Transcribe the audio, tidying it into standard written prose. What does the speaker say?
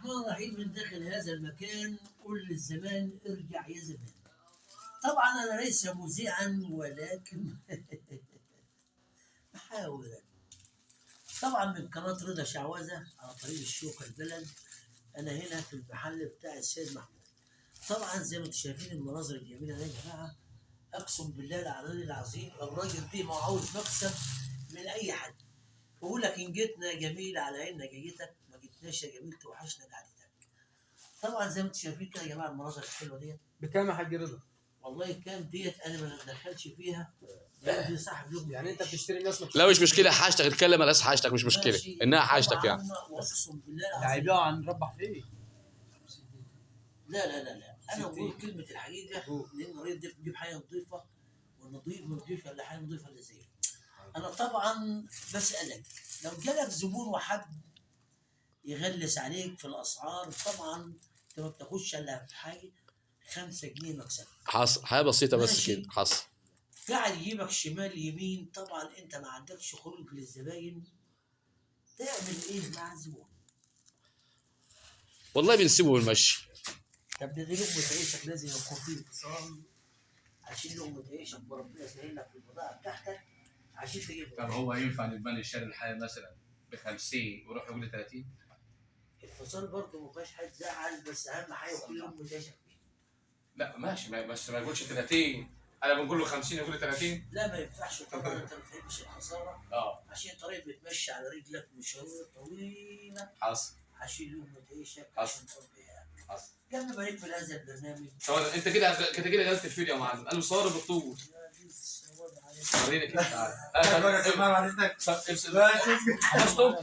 الرحمن الرحيم من داخل هذا المكان قل للزمان ارجع يا زمان. طبعا أنا ليس مذيعا ولكن محاورا. طبعا من قناة رضا شعوذة على طريق الشوكة البلد. أنا هنا في المحل بتاع السيد محمود. طبعا زي ما انتم شايفين المناظر الجميلة دي يا جماعة، أقسم بالله العلي العظيم الراجل دي ما عاوز مكسب من أي حد. بقول لك إن جيتنا يا جميل على عيننا جيتك، ما جيتناش يا جميل توحشنا قعدتك. طبعا زي ما انتم شايفين كده يا جماعة المناظر الحلوة ديت. بكام يا حاج رضا؟ والله كام ديت انا ما اتدخلش فيها، دي صاحب لهم. يعني انت بتشتري ناس لا مش مشكله، حاجتك اتكلم على اساس حاجتك، مش مشكله انها حاجتك يعني. واقسم بالله ده العظيم هيبيعوا عن ربح فيه. لا لا لا لا، انا بقول كلمه الحقيقه لان الراجل ده بيجيب حاجه نظيفه، والنظيف ما بيجيبش الا حاجه نظيفه اللي زيها. انا طبعا بسالك لو جالك زبون وحد يغلس عليك في الاسعار، طبعا انت ما بتاخدش الا في حاجه 5 جنيه مكسب. حصل حاجه بسيطه بس ماشي. كده حصل. قاعد يجيبك شمال يمين، طبعا انت ما عندكش خلق للزباين، تعمل ايه مع الزبون؟ والله بنسيبه بالمشي. طب ده دي لقمة عيشك لازم يكون فيه اتصال، عشان لقمة عيشك وربنا يسهل لك في البضاعة بتاعتك عشان تجيبها. طب هو ينفع نتبني الشارع الحالي مثلا ب 50 ويروح يقول لي 30؟ الفصال برضه ما فيهاش حاجة تزعل، بس أهم حاجة كل لقمة عيشك فيها. لا ماشي، بس ما يقولش 30. انا بنقول له 50 يقول لي 30. لا ما ينفعش طبعا، انت ما بتحبش الخسارة. عشان طريق بتمشي على رجلك مشاوير طويلة. حصل. عشان لقمة عيشك حصل. عشان تربيها. حصل. قبل ما نقفل هذا البرنامج. طب انت كده غلطت الفيديو يا معلم، انا مصور بالطول. وريني كده تعالى. بعد اذنك. فستو.